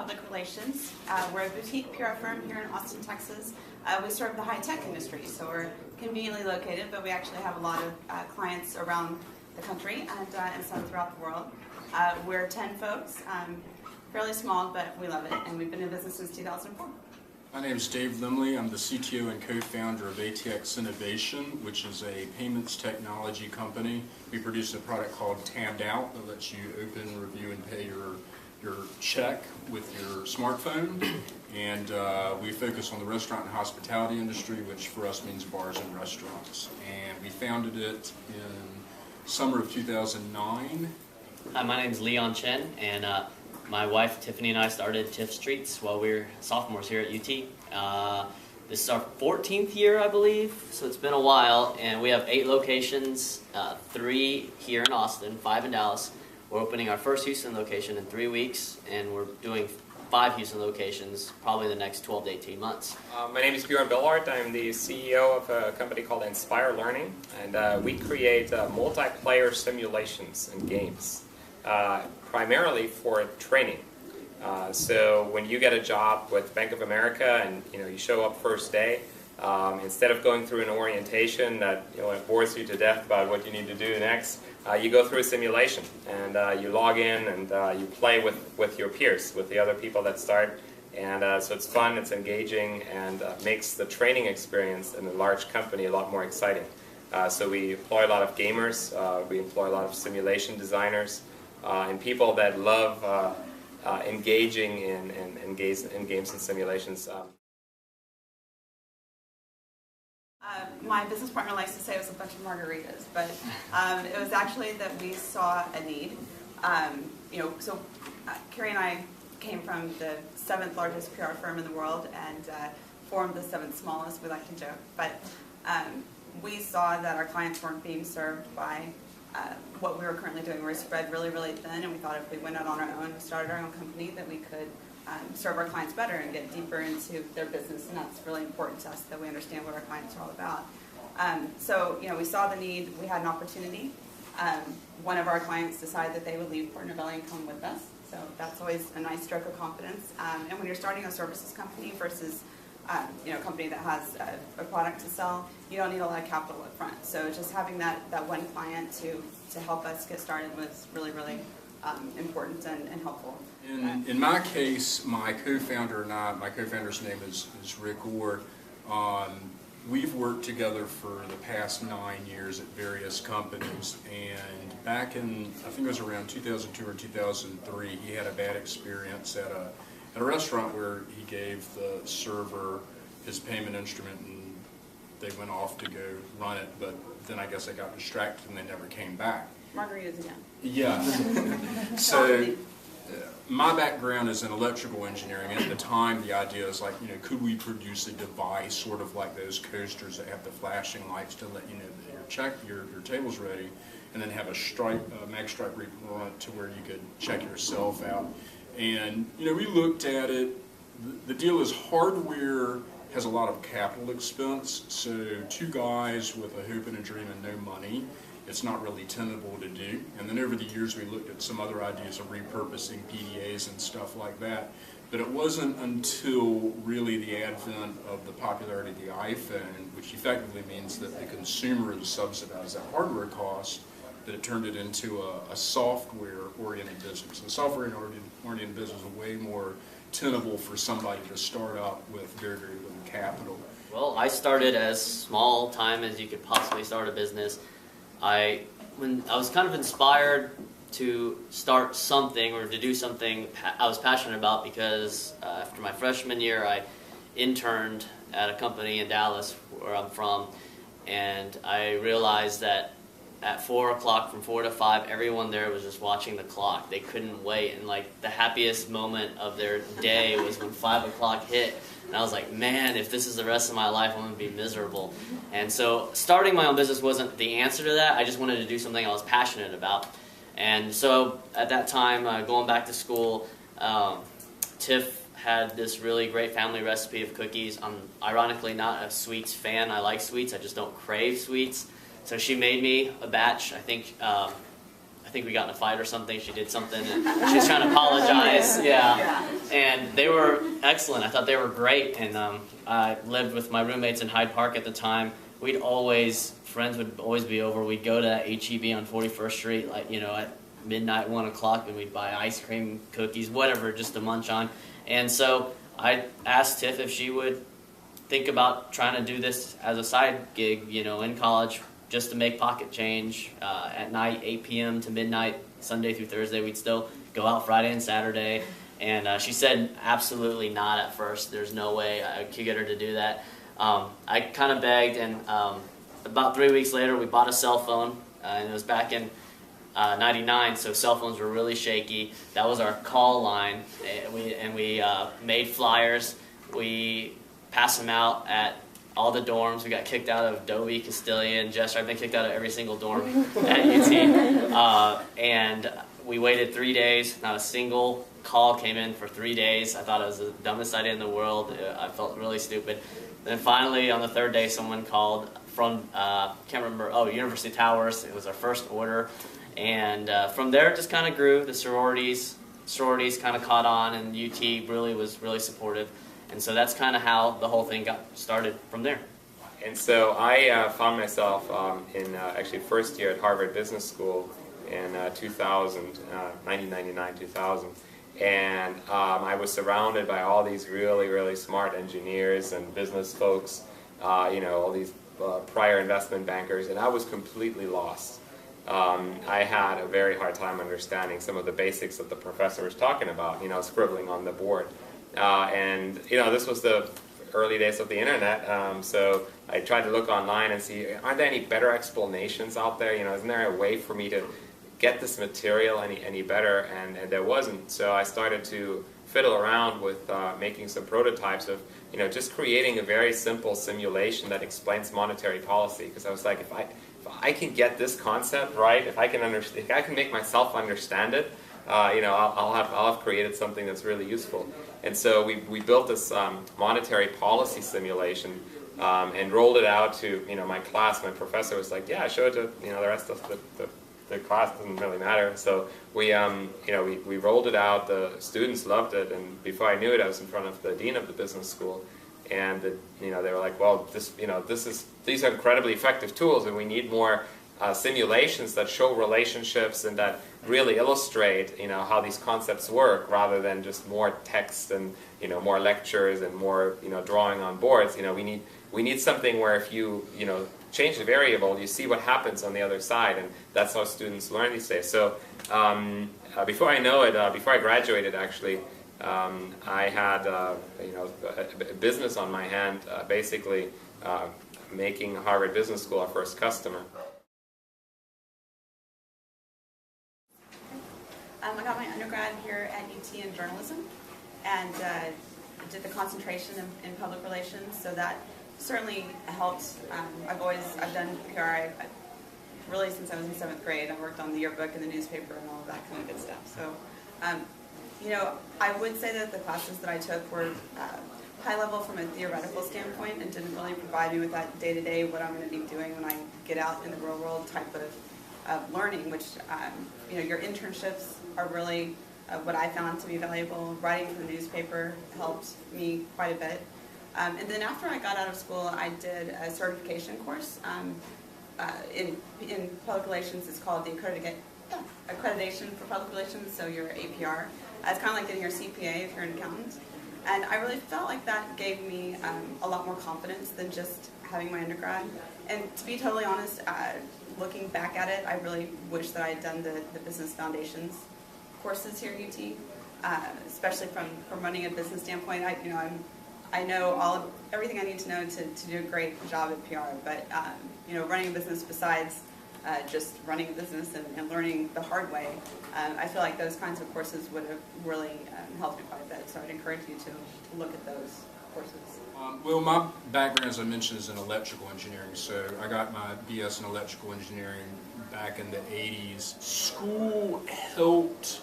public relations. We're a boutique PR firm here in Austin, Texas. We serve the high-tech industry, so we're conveniently located, but we actually have a lot of clients around the country and some throughout the world. We're 10 folks, fairly small, but we love it, and we've been in business since 2004. My name is Dave Lemley. I'm the CTO and co-founder of ATX Innovation, which is a payments technology company. We produce a product called Tabbed Out that lets you open, review, and pay your check with your smartphone. And we focus on the restaurant and hospitality industry, which for us means bars and restaurants. And we founded it in summer of 2009. Hi, my name is Chen, and my wife Tiffany and I started Tiff Streets while we were sophomores here at UT. This is our 14th year, I believe, so it's been a while, and we have 8 locations, 3 here in Austin, 5 in Dallas. We're opening our first Houston location in 3 weeks, and we're doing 5 Houston locations probably the next 12 to 18 months. My name is Bjorn. I'm the CEO of a company called Enspire Learning, and we create multiplayer simulations and games, primarily for training. So when you get a job with Bank of America and you show up first day, instead of going through an orientation that it bores you to death about what you need to do next, you go through a simulation and you log in and you play with your peers, with the other people that start. And so it's fun, it's engaging, and makes the training experience in a large company a lot more exciting. So we employ a lot of gamers, we employ a lot of simulation designers, and people that love engaging in games and simulations. My business partner likes to say it was a bunch of margaritas, but it was actually that we saw a need. So Carrie and I came from the 7th largest PR firm in the world and formed the 7th smallest, we like to joke. But we saw that our clients weren't being served by what we were currently doing. We were spread really, really thin, and we thought if we went out on our own and started our own company that we could serve our clients better and get deeper into their business, and that's really important to us that we understand what our clients are all about. So we saw the need, we had an opportunity. One of our clients decided that they would leave Port Novelli and come with us, so that's always a nice stroke of confidence. And when you're starting a services company versus a company that has a product to sell, you don't need a lot of capital up front. So just having that one client to help us get started was really, really important and helpful. In my case, my co-founder and I, my co-founder's name is Rick Orr. We've worked together for the past 9 years at various companies, and back in, I think it was around 2002 or 2003, he had a bad experience at a restaurant where he gave the server his payment instrument and they went off to go run it, but then I guess they got distracted and they never came back. Margaritas again. Yeah. So my background is in electrical engineering, and at the time the idea is like, could we produce a device sort of like those coasters that have the flashing lights to let you know that your table's ready, and then have a mag stripe run to where you could check yourself out. And we looked at it. The deal is hardware has a lot of capital expense, so 2 guys with a hope and a dream and no money, it's not really tenable to do. And then over the years we looked at some other ideas of repurposing PDAs and stuff like that. But it wasn't until really the advent of the popularity of the iPhone, which effectively means that the consumer is subsidized that hardware cost, that it turned it into a software-oriented business. The software-oriented business is way more tenable for somebody to start out with very, very little capital. Well, I started as small time as you could possibly start a business. When I was kind of inspired to start something or to do something I was passionate about, because after my freshman year I interned at a company in Dallas where I'm from, and I realized that at 4 o'clock, from 4 to 5, everyone there was just watching the clock. They couldn't wait, and like the happiest moment of their day was when 5 o'clock hit. And I was like, man, if this is the rest of my life, I'm going to be miserable. And so starting my own business wasn't the answer to that. I just wanted to do something I was passionate about. And so at that time, going back to school, Tiff had this really great family recipe of cookies. I'm ironically not a sweets fan. I like sweets, I just don't crave sweets. So she made me a batch. I think I think we got in a fight or something. She did something, and she was trying to apologize. Yeah. And they were excellent. I thought they were great. And I lived with my roommates in Hyde Park at the time. Friends would always be over. We'd go to HEB on 41st Street, like, you know, at midnight, 1 o'clock, and we'd buy ice cream, cookies, whatever, just to munch on. And so I asked Tiff if she would think about trying to do this as a side gig, you know, in college, just to make pocket change at night, 8 p.m. to midnight, Sunday through Thursday. We'd still go out Friday and Saturday. And she said absolutely not at first. There's no way I could get her to do that. I kind of begged, and about 3 weeks later, we bought a cell phone, and it was back in 99, so cell phones were really shaky. That was our call line, and we made flyers. We passed them out at all the dorms. We got kicked out of Dobie, Castilian, Jester. I've been kicked out of every single dorm at UT. And we waited 3 days. Not a single call came in for 3 days. I thought it was the dumbest idea in the world. I felt really stupid. Then finally, on the third day, someone called from, can't remember, University Towers. It was our first order. And from there, it just kind of grew. The sororities kind of caught on, and UT was really supportive. And so that's kind of how the whole thing got started from there. And so I found myself in actually first year at Harvard Business School in 1999, 2000. And I was surrounded by all these really, really smart engineers and business folks, all these prior investment bankers, and I was completely lost. I had a very hard time understanding some of the basics that the professor was talking about, scribbling on the board. And this was the early days of the internet, so I tried to look online and see, aren't there any better explanations out there? Isn't there a way for me to get this material any better? And there wasn't. So I started to fiddle around with making some prototypes of, just creating a very simple simulation that explains monetary policy. Because I was like, if I can get this concept right, if I can make myself understand it, I'll have created something that's really useful. And so we built this monetary policy simulation and rolled it out to my class. My professor was like, "Yeah, show it to the rest of the class. Doesn't really matter." So we rolled it out. The students loved it, and before I knew it, I was in front of the dean of the business school, and they were like, "Well, these are incredibly effective tools, and we need more simulations that show relationships and that really illustrate how these concepts work, rather than just more text and more lectures and more drawing on boards. We need something where if you change the variable, you see what happens on the other side, and that's how students learn these days." So before I know it, before I graduated, actually, I had a business on my hand, basically making Harvard Business School our first customer. I got my undergrad here at UT in journalism, and did the concentration in public relations, so that certainly helped. I've done PR really since I was in 7th grade. I worked on the yearbook and the newspaper and all of that kind of good stuff. So, I would say that the classes that I took were high level from a theoretical standpoint and didn't really provide me with that day-to-day, what I'm going to be doing when I get out in the real world type of learning, which, your internships are really what I found to be valuable. Writing for the newspaper helped me quite a bit. And then after I got out of school, I did a certification course in public relations. It's called the Accreditation for Public Relations, so your APR. It's kind of like getting your CPA if you're an accountant. And I really felt like that gave me a lot more confidence than just having my undergrad. And to be totally honest, looking back at it, I really wish that I had done the business foundations courses here at UT, especially from running a business standpoint. I know everything I need to know to do a great job at PR, but running a business besides just running a business and learning the hard way, I feel like those kinds of courses would have really helped me quite a bit. So I'd encourage you to look at those courses. Well, my background, as I mentioned, is in electrical engineering. So I got my BS in electrical engineering back in the 80s. School helped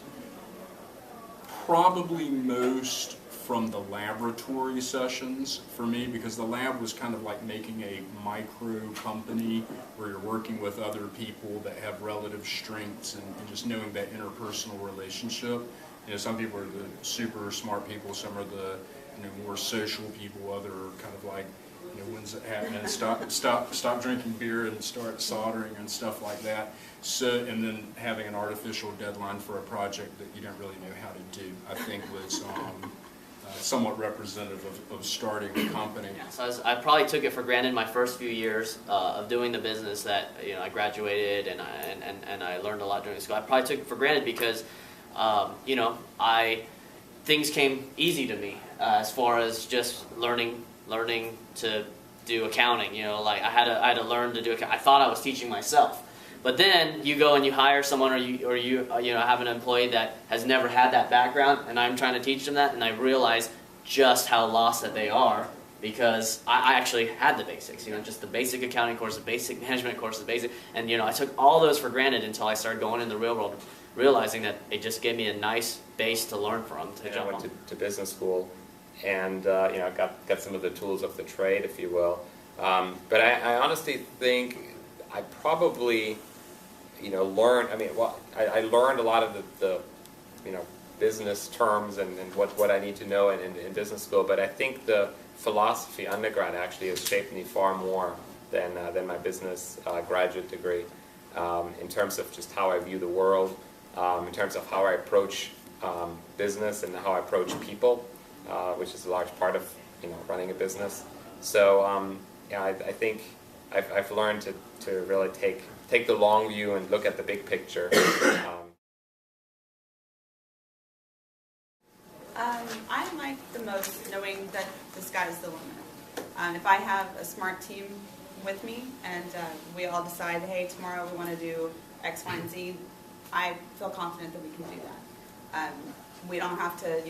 probably most from the laboratory sessions for me, because the lab was kind of like making a micro company where you're working with other people that have relative strengths, and just knowing that interpersonal relationship. You know, some people are the super smart people, some are the more social people, other are kind of like, when's it happening? Stop drinking beer and start soldering and stuff like that. So, and then having an artificial deadline for a project that you don't really know how to do, I think was somewhat representative of starting a company. Yeah, so I probably took it for granted my first few years of doing the business that I graduated and I learned a lot during school. I probably took it for granted because things came easy to me as far as just learning to do accounting. Like I had to learn to do accounting. I thought I was teaching myself. But then you go and you hire someone, or you have an employee that has never had that background, and I'm trying to teach them that, and I realize just how lost that they are, because I actually had the basics, just the basic accounting course, the basic management course, the basic, and I took all those for granted until I started going in the real world, realizing that it just gave me a nice base to learn from. I went to business school, and got some of the tools of the trade, if you will. But I honestly think I probably learned. I learned a lot of the business terms and what I need to know in business school. But I think the philosophy undergrad actually has shaped me far more than my business graduate degree, in terms of just how I view the world, in terms of how I approach business and how I approach people, which is a large part of running a business. So I think I've learned to really take the long view and look at the big picture. I like the most knowing that the sky's the limit. If I have a smart team with me and we all decide, hey, tomorrow we want to do X, Y, and Z, I feel confident that we can do that. We don't have to,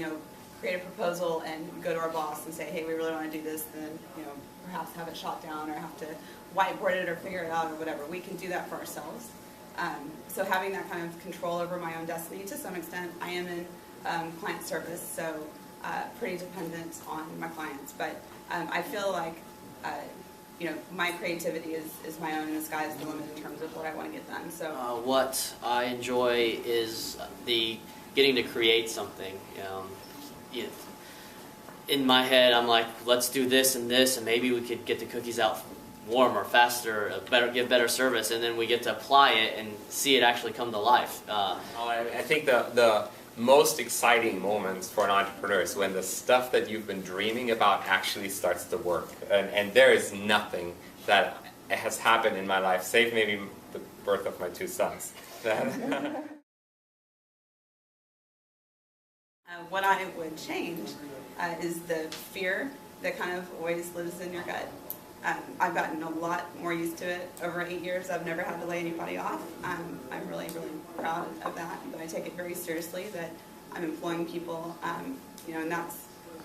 create a proposal and go to our boss and say, hey, we really want to do this, and then, perhaps have it shot down or have to whiteboard it or figure it out or whatever. We can do that for ourselves. So having that kind of control over my own destiny, to some extent, I am in client service, so pretty dependent on my clients. But I feel like, my creativity is my own, and the sky's the limit in terms of what I want to get done. So what I enjoy is getting to create something. In my head, I'm like, let's do this, and maybe we could get the cookies out warmer, faster, give better service, and then we get to apply it and see it actually come to life. I think the most exciting moments for an entrepreneur is when the stuff that you've been dreaming about actually starts to work. And there is nothing that has happened in my life, save maybe the birth of my two sons. What I would change is the fear that kind of always lives in your gut. I've gotten a lot more used to it over 8 years. I've never had to lay anybody off. I'm really, really proud of that. But I take it very seriously that I'm employing people, and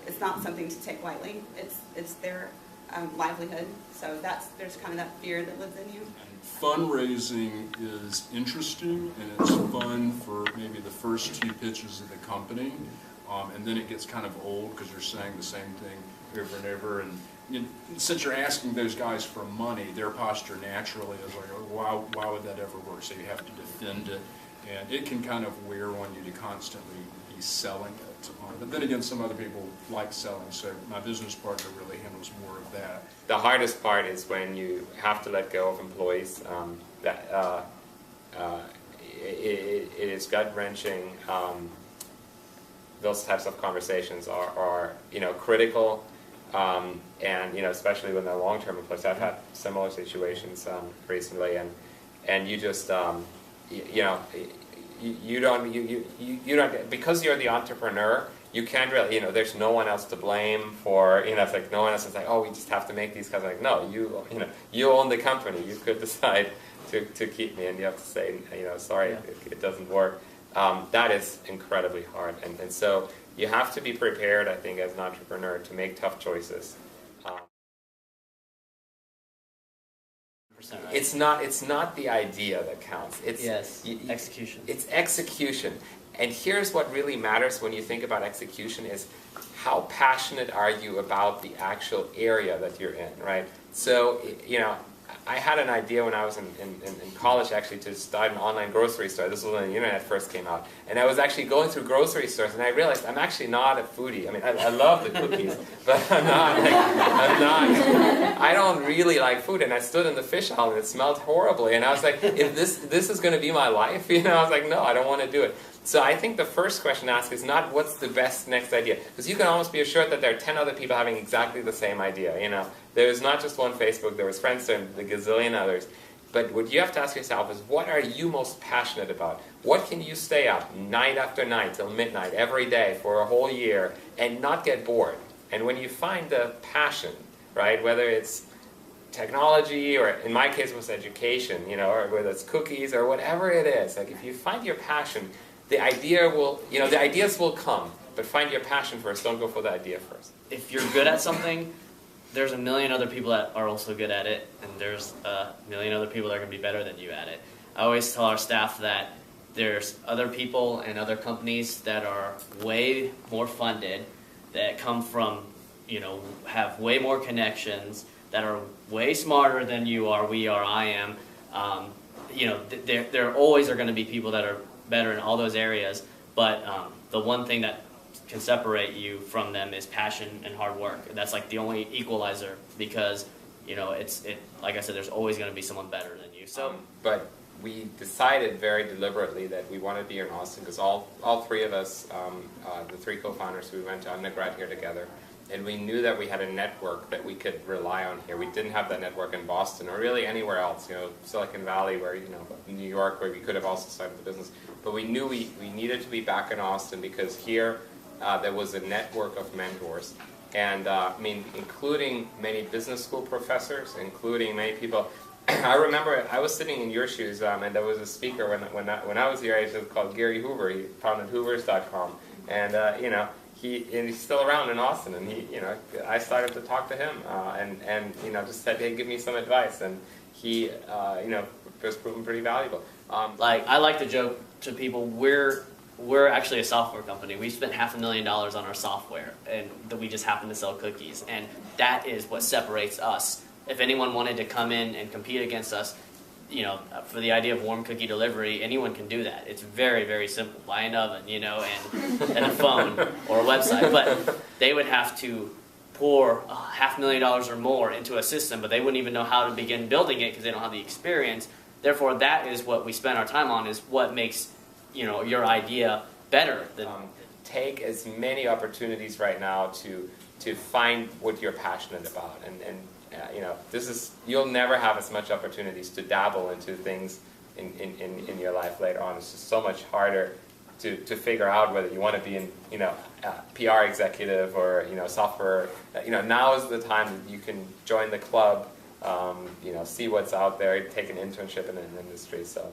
it's not something to take lightly. It's their livelihood. So there's kind of that fear that lives in you. Fundraising is interesting, and it's fun for maybe the first few pitches of the company, and then it gets kind of old because you're saying the same thing over and over. And since you're asking those guys for money, their posture naturally is like, oh, why would that ever work? So you have to defend it, and it can kind of wear on you to constantly be selling it. But then again, some other people like selling, so my business partner really handles more of that. The hardest part is when you have to let go of employees. It is gut-wrenching. Those types of conversations are critical, and especially when they're long-term employees. I've had similar situations recently, and you just you don't, because you're the entrepreneur, you can't really, there's no one else to blame for, it's like no one else is like, oh, we just have to make these cuts. Like, no, you own the company. You could decide to keep me, and you have to say, sorry, it doesn't work. That is incredibly hard, and so you have to be prepared, I think, as an entrepreneur to make tough choices. Right. It's not the idea that counts. It's execution. It's execution, And here's what really matters when you think about execution is how passionate are you about the actual area that you're in, right? So, I had an idea when I was in college actually to start an online grocery store. This was when the internet first came out. And I was actually going through grocery stores and I realized I'm actually not a foodie. I mean, I love the cookies, but I don't really like food. And I stood in the fish aisle and it smelled horribly. And I was like, if this is going to be my life, I was like, no, I don't want to do it. So I think the first question to ask is not what's the best next idea, because you can almost be assured that there are 10 other people having exactly the same idea. There's not just one Facebook, there was Friendster and the gazillion others. But what you have to ask yourself is, what are you most passionate about? What can you stay up night after night till midnight every day for a whole year and not get bored? And when you find the passion, right, whether it's technology, or in my case it was education, or whether it's cookies or whatever it is, like if you find your passion, the ideas will come, but find your passion first. Don't go for the idea first. If you're good at something, there's a million other people that are also good at it, and there's a million other people that are going to be better than you at it. I always tell our staff that there's other people and other companies that are way more funded, that come from, have way more connections, that are way smarter than you are, we are, I am. There always are going to be people that are better in all those areas, but the one thing that can separate you from them is passion and hard work. That's like the only equalizer, because like I said, there's always going to be someone better than you. So, but we decided very deliberately that we wanted to be here in Austin because all three of us, the three co-founders, we went to undergrad here together, and we knew that we had a network that we could rely on here. We didn't have that network in Boston or really anywhere else, Silicon Valley, where New York, where we could have also started the business. But we knew we needed to be back in Austin because here there was a network of mentors. And including many business school professors, including many people. I remember I was sitting in your shoes, and there was a speaker when I was your age called Gary Hoover. He founded Hoovers.com, and he's still around in Austin. And I started to talk to him, and just said, hey, give me some advice. And he was proven pretty valuable. I like to joke to people, we're actually a software company. We spent $500,000 on our software, and that we just happen to sell cookies. And that is what separates us. If anyone wanted to come in and compete against us, for the idea of warm cookie delivery, anyone can do that. It's very, very simple. Buy an oven, and a phone or a website. But they would have to pour $500,000 or more into a system, but they wouldn't even know how to begin building it because they don't have the experience. Therefore, that is what we spend our time on, is what makes your idea better than. Take as many opportunities right now to find what you're passionate about, and you'll never have as much opportunities to dabble into things in your life later on. It's just so much harder to figure out whether you want to be in PR executive or software. Now is the time that you can join the club, see what's out there, take an internship in an industry. So.